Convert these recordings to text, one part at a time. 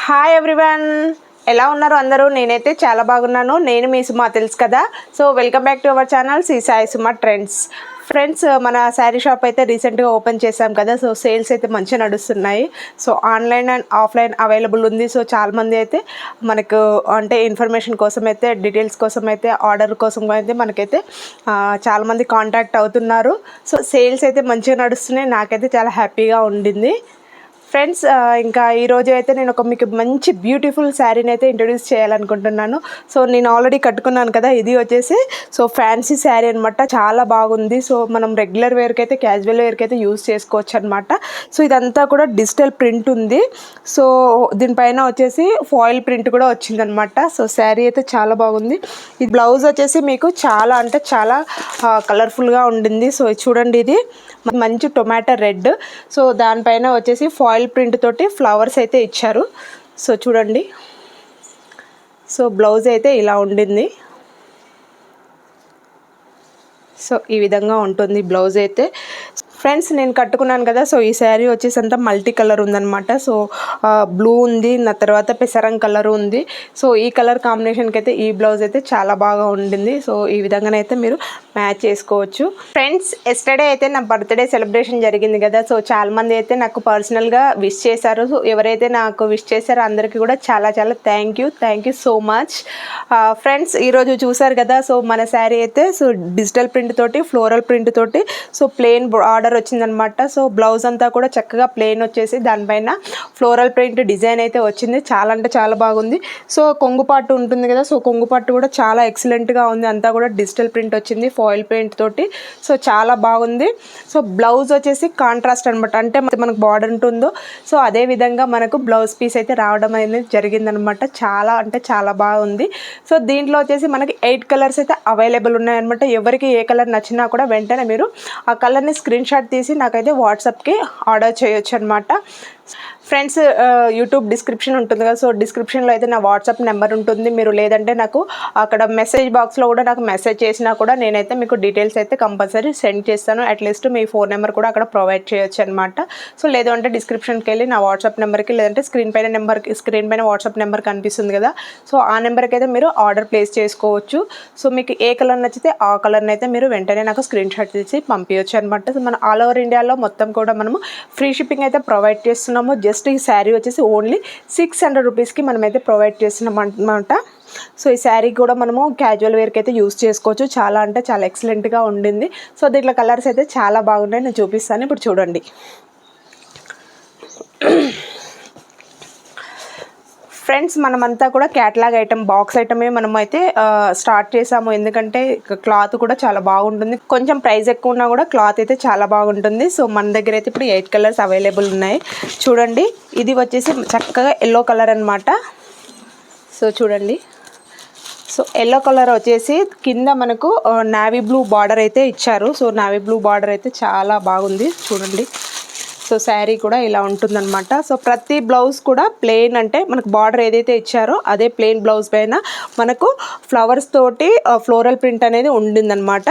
Hi everyone, ఎలా ఉన్నారు అందరూ? నేనైతే చాలా బాగున్నాను. నేను మీ సుమ, తెలుసు కదా. So welcome back to our channel Sri Sai Suma trends. Friends, మన శారీ షాప్ అయితే రీసెంట్గా ఓపెన్ చేసాం కదా. సో సేల్స్ అయితే మంచిగా నడుస్తున్నాయి. So online and offline available ఉంది. సో చాలామంది అయితే మనకు అంటే ఇన్ఫర్మేషన్ కోసం అయితే, డీటెయిల్స్ కోసం అయితే, ఆర్డర్ కోసం అయితే మనకైతే చాలామంది కాంటాక్ట్ అవుతున్నారు. సో సేల్స్ అయితే మంచిగా నడుస్తున్నాయి. నాకైతే చాలా హ్యాపీగా ఉండింది ఫ్రెండ్స్. ఇంకా ఈరోజు అయితే నేను మీకు మంచి బ్యూటిఫుల్ శారీని అయితే ఇంట్రొడ్యూస్ చేయాలనుకుంటున్నాను. సో నేను ఆల్రెడీ కట్టుకున్నాను కదా, ఇది వచ్చేసి సో ఫ్యాన్సీ శారీ అనమాట. చాలా బాగుంది. సో మనం రెగ్యులర్ వేర్కి అయితే, క్యాజువల్ వేర్కి అయితే యూజ్ చేసుకోవచ్చు అనమాట. సో ఇదంతా కూడా డిజిటల్ ప్రింట్ ఉంది. సో దీనిపైన వచ్చేసి ఫాయిల్ ప్రింట్ కూడా వచ్చిందనమాట. సో శారీ అయితే చాలా బాగుంది. ఈ బ్లౌజ్ వచ్చేసి మీకు చాలా అంటే చాలా కలర్ఫుల్గా ఉండింది. సో చూడండి, ఇది మంచి టొమాటో రెడ్. సో దానిపైన వచ్చేసి ఫాయిల్ ప్రింట్ తోటి ఫ్లవర్స్ అయితే ఇచ్చారు. సో చూడండి, సో బ్లౌజ్ అయితే ఇలా ఉండింది. సో ఈ విధంగా ఉంటుంది బ్లౌజ్ అయితే. ఫ్రెండ్స్, నేను కట్టుకున్నాను కదా. సో ఈ శారీ వచ్చేసి అంతా మల్టీ కలర్ ఉందన్నమాట. సో బ్లూ ఉంది, నా తర్వాత పెసరంగ్ కలర్ ఉంది. సో ఈ కలర్ కాంబినేషన్కి అయితే ఈ బ్లౌజ్ అయితే చాలా బాగా ఉండింది. సో ఈ విధంగానైతే మీరు మ్యాచ్ చేసుకోవచ్చు. ఫ్రెండ్స్, ఎస్టర్డే అయితే నా బర్త్డే సెలబ్రేషన్ జరిగింది కదా. సో చాలామంది అయితే నాకు పర్సనల్గా విష్ చేశారు. సో ఎవరైతే నాకు విష్ చేశారో అందరికీ కూడా చాలా చాలా thank you so much. Friends, ఈరోజు చూసారు కదా. సో మన శారీ అయితే సో డిజిటల్ ప్రింట్ తోటి, ఫ్లోరల్ ప్రింట్ తోటి, సో ప్లెయిన్ ఆర్డర్ వచ్చిందనమాట. సో బ్లౌజ్ అంతా కూడా చక్కగా ప్లెయిన్ వచ్చేసి దానిపైన ఫ్లోరల్ ప్రింట్ డిజైన్ అయితే వచ్చింది. చాలా అంటే చాలా బాగుంది. సో కొంగుపాటు ఉంటుంది కదా. సో కొంగుపాటు కూడా చాలా ఎక్సలెంట్గా ఉంది. అంతా కూడా డిజిటల్ ప్రింట్ వచ్చింది ఫాయిల్ ప్రింట్ తోటి. సో చాలా బాగుంది. సో బ్లౌజ్ వచ్చేసి కాంట్రాస్ట్ అనమాట. అంటే మనకు బార్డర్ ఉంటుందో సో అదే విధంగా మనకు బ్లౌజ్ పీస్ అయితే రావడం అనేది జరిగిందనమాట. చాలా అంటే చాలా బాగుంది. సో దీంట్లో వచ్చేసి మనకి 8 కలర్స్ అయితే అవైలబుల్ ఉన్నాయన్నమాట. ఎవరికి ఏ కలర్ నచ్చినా కూడా వెంటనే మీరు ఆ కలర్ని స్క్రీన్ షాట్ తీసి నాకైతే వాట్సాప్కి ఆర్డర్ చేయొచ్చు అనమాట. ఫ్రెండ్స్, యూట్యూబ్ డిస్క్రిప్షన్ ఉంటుంది కదా. సో డిస్క్రిప్షన్లో అయితే నా వాట్సాప్ నెంబర్ ఉంటుంది. మీరు లేదంటే నాకు అక్కడ మెసేజ్ బాక్స్లో కూడా నాకు మెసేజ్ చేసినా కూడా నేనైతే మీకు డీటెయిల్స్ అయితే కంపల్సరీ సెండ్ చేస్తాను. అట్లీస్ట్ మీ ఫోన్ నెంబర్ కూడా అక్కడ ప్రొవైడ్ చేయొచ్చు అనమాట. సో లేదు అంటే డిస్క్రిప్షన్కి వెళ్ళి నా వాట్సాప్ నెంబర్కి, లేదంటే స్క్రీన్ పైన వాట్సాప్ నెంబర్ కనిపిస్తుంది కదా. సో ఆ నెంబర్కి అయితే మీరు ఆర్డర్ ప్లేస్ చేసుకోవచ్చు. సో మీకు ఏ కలర్ నచ్చితే ఆ కలర్ని అయితే మీరు వెంటనే నాకు స్క్రీన్ షాట్ తీసి పంపించవచ్చు అనమాట. సో మన ఆల్ ఓవర్ ఇండియాలో మొత్తం కూడా మనము ఫ్రీ షిప్పింగ్ అయితే ప్రొవైడ్ చేస్తున్నాము. జస్ట్ ఈ శారీ వచ్చేసి ఓన్లీ 600 రూపీస్కి మనమైతే ప్రొవైడ్ చేస్తున్నాం అనమాట. సో ఈ శారీ కూడా మనము క్యాజువల్ వేర్కి అయితే యూస్ చేసుకోవచ్చు. చాలా అంటే చాలా ఎక్సలెంట్గా ఉండింది. సో దీంట్లో కలర్స్ అయితే చాలా బాగున్నాయి, నేను చూపిస్తాను. ఇప్పుడు చూడండి. ఫ్రెండ్స్, మనమంతా కూడా క్యాటలాగ్ ఐటమ్, బాక్స్ ఐటమే మనం అయితే స్టార్ట్ చేసాము. ఎందుకంటే క్లాత్ కూడా చాలా బాగుంటుంది. కొంచెం ప్రైస్ ఎక్కువ ఉన్నా కూడా క్లాత్ అయితే చాలా బాగుంటుంది. సో మన దగ్గర అయితే ఇప్పుడు 8 కలర్స్ అవైలబుల్ ఉన్నాయి. చూడండి, ఇది వచ్చేసి చక్కగా ఎల్లో కలర్ అనమాట. సో చూడండి, సో ఎల్లో కలర్ వచ్చేసి కింద మనకు నావీ బ్లూ బార్డర్ అయితే ఇచ్చారు. సో నావీ బ్లూ బార్డర్ అయితే చాలా బాగుంది. చూడండి, సో శారీ కూడా ఇలా ఉంటుందన్నమాట. సో ప్రతి బ్లౌజ్ కూడా ప్లెయిన్, అంటే మనకు బార్డర్ ఏదైతే ఇచ్చారో అదే ప్లెయిన్ బ్లౌజ్ పైన మనకు ఫ్లవర్స్ తోటి ఫ్లోరల్ ప్రింట్ అనేది ఉండిందనమాట.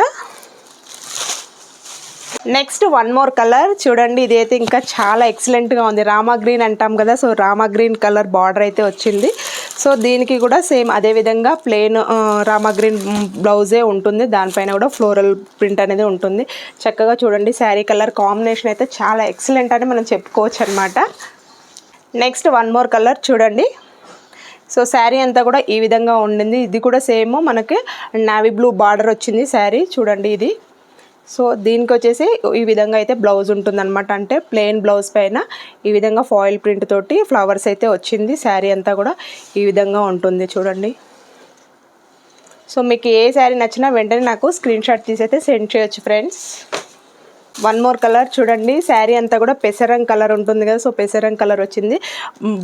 నెక్స్ట్ వన్ మోర్ కలర్ చూడండి, ఇదైతే ఇంకా చాలా ఎక్సలెంట్గా ఉంది. రామా గ్రీన్ అంటాం కదా. So Rama green colour border అయితే వచ్చింది. సో దీనికి కూడా సేమ్ అదే విధంగా ప్లెయిన్ రామా గ్రీన్ బ్లౌజే ఉంటుంది. దానిపైన కూడా ఫ్లోరల్ ప్రింట్ అనేది ఉంటుంది. చక్కగా చూడండి, శారీ కలర్ కాంబినేషన్ అయితే చాలా ఎక్సలెంట్ అని మనం చెప్పుకోవచ్చు అనమాట. నెక్స్ట్ వన్ మోర్ కలర్ చూడండి. సో శారీ అంతా కూడా ఈ విధంగా ఉండింది. ఇది కూడా సేమ్ మనకి నావీ బ్లూ బార్డర్ వచ్చింది శారీ. చూడండి ఇది. సో దీనికి వచ్చేసి ఈ విధంగా అయితే బ్లౌజ్ ఉంటుందన్నమాట. అంటే ప్లెయిన్ బ్లౌజ్ పైన ఈ విధంగా ఫాయిల్ ప్రింట్ తోటి ఫ్లవర్స్ అయితే వచ్చింది. శారీ అంతా కూడా ఈ విధంగా ఉంటుంది. చూడండి, సో మీకు ఏ శారీ నచ్చినా వెంటనే నాకు స్క్రీన్ షాట్ తీసి అయితే సెండ్ చేయొచ్చు ఫ్రెండ్స్. వన్ మోర్ కలర్ చూడండి, శారీ అంతా కూడా పెసరంగ్ కలర్ ఉంటుంది కదా. సో పెసరంగ్ కలర్ వచ్చింది.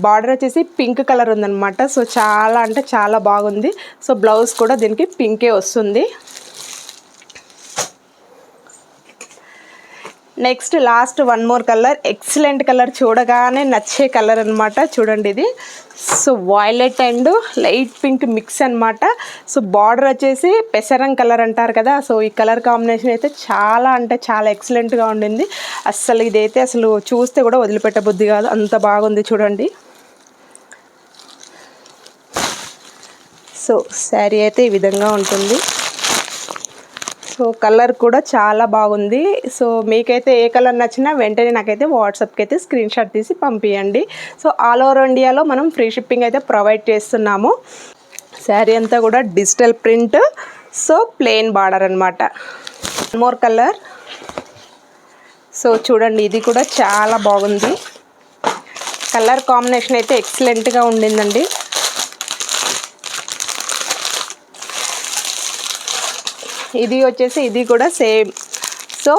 బార్డర్ వచ్చేసి పింక్ కలర్ ఉందన్నమాట. సో చాలా అంటే చాలా బాగుంది. సో బ్లౌజ్ కూడా దీనికి పింకే వస్తుంది. Next last one more colour, excellent colour, చూడగానే నచ్చే కలర్ అనమాట. చూడండి ఇది. So violet and light pink mix అనమాట. సో బార్డర్ వచ్చేసి పెసరంగ్ కలర్ అంటారు కదా. సో ఈ కలర్ కాంబినేషన్ అయితే చాలా అంటే చాలా ఎక్సలెంట్గా ఉండింది. అస్సలు ఇదైతే అసలు చూస్తే కూడా వదిలిపెట్టబుద్ధి కాదు, అంత బాగుంది. చూడండి, సో శారీ అయితే ఈ విధంగా ఉంటుంది. సో కలర్ కూడా చాలా బాగుంది. సో మీకైతే ఏ కలర్ నచ్చినా వెంటనే నాకైతే వాట్సాప్కి అయితే స్క్రీన్ షాట్ తీసి పంపించండి. సో ఆల్ ఓవర్ ఇండియాలో మనం ఫ్రీ షిప్పింగ్ అయితే ప్రొవైడ్ చేస్తున్నాము. శారీ అంతా కూడా digital print, so plain border అనమాట. More colour. సో చూడండి, ఇది కూడా చాలా బాగుంది. కలర్ కాంబినేషన్ అయితే ఎక్సలెంట్గా ఉండిందండి. ఇది వచ్చేసి ఇది కూడా సేమ్. సో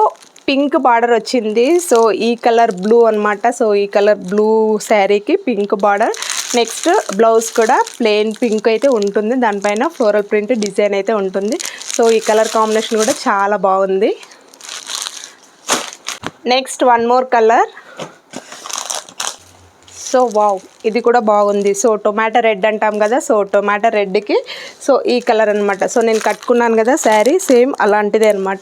పింక్ బార్డర్ వచ్చింది. సో ఈ కలర్ బ్లూ అనమాట. సో ఈ కలర్ బ్లూ శారీకి పింక్ బార్డర్. నెక్స్ట్ బ్లౌజ్ కూడా ప్లెయిన్ పింక్ అయితే ఉంటుంది, దానిపైన ఫ్లోరల్ ప్రింట్ డిజైన్ అయితే ఉంటుంది. సో ఈ కలర్ కాంబినేషన్ కూడా చాలా బాగుంది. Next one more colour. So wow, ఇది కూడా బాగుంది. సో టొమాటో రెడ్ అంటాం కదా, సో టొమాటో రెడ్కి సో ఈ కలర్ అనమాట. సో నేను కట్టుకున్నాను కదా శారీ, సేమ్ అలాంటిదే అనమాట.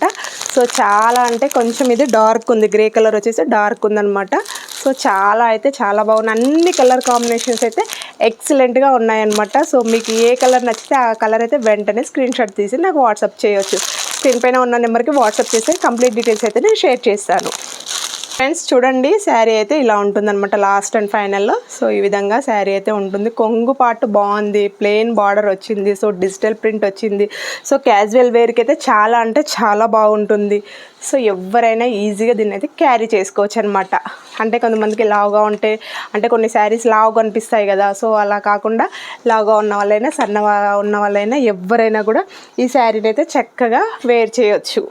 సో చాలా అంటే కొంచెం ఇది డార్క్ ఉంది, గ్రే కలర్ వచ్చేసి డార్క్ ఉందన్నమాట. సో చాలా అయితే చాలా బాగుంది. అన్ని కలర్ కాంబినేషన్స్ అయితే ఎక్సలెంట్గా ఉన్నాయన్నమాట. సో మీకు ఏ కలర్ నచ్చితే ఆ కలర్ అయితే వెంటనే స్క్రీన్ షాట్ తీసి నాకు వాట్సాప్ చేయొచ్చు. స్క్రీన్ పైన ఉన్న నెంబర్కి వాట్సాప్ చేస్తే కంప్లీట్ డీటెయిల్స్ అయితే నేను షేర్ చేస్తాను. ఫ్రెండ్స్ చూడండి, శారీ అయితే ఇలా ఉంటుందన్నమాట లాస్ట్ అండ్ ఫైనల్లో. సో ఈ విధంగా శారీ అయితే ఉంటుంది. కొంగు పార్ట్ బాగుంది, ప్లెయిన్ బార్డర్ వచ్చింది, సో డిజిటల్ ప్రింట్ వచ్చింది. సో క్యాజువల్ వేర్కి అయితే చాలా అంటే చాలా బాగుంటుంది. సో ఎవరైనా ఈజీగా దీన్ని అయితే క్యారీ చేసుకోవచ్చు అనమాట. అంటే కొంతమందికి లావుగా ఉంటే, అంటే కొన్ని శారీస్ లావుగా అనిపిస్తాయి కదా, సో అలా కాకుండా లావుగా ఉన్న వాళ్ళైనా సన్నగా ఉన్న వాళ్ళైనా ఎవరైనా కూడా ఈ శారీని అయితే చక్కగా వేర్ చేయొచ్చు.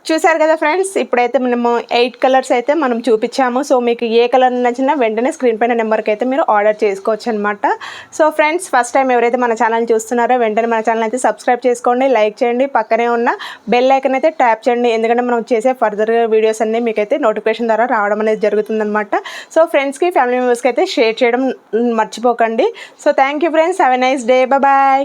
చూసారు కదా ఫ్రెండ్స్, ఇప్పుడైతే మనము 8 కలర్స్ అయితే మనం చూపించాము. సో మీకు ఏ కలర్ నచ్చినా వెంటనే స్క్రీన్ పైన నెంబర్కి అయితే మీరు ఆర్డర్ చేసుకోవచ్చు అనమాట. సో ఫ్రెండ్స్, ఫస్ట్ టైం ఎవరైతే మన ఛానల్ చూస్తున్నారో వెంటనే మన ఛానల్ అయితే సబ్స్క్రైబ్ చేసుకోండి, లైక్ చేయండి, పక్కనే ఉన్న బెల్ ఐకాన్ అయితే ట్యాప్ చేయండి. ఎందుకంటే మనం చేసే ఫర్దర్ వీడియోస్ అన్నీ మీకైతే నోటిఫికేషన్ ద్వారా రావడం అనేది జరుగుతుందన్నమాట. సో ఫ్రెండ్స్కి, ఫ్యామిలీ మెంబర్స్కి అయితే షేర్ చేయడం మర్చిపోకండి. So thank you friends, have a nice day, bye.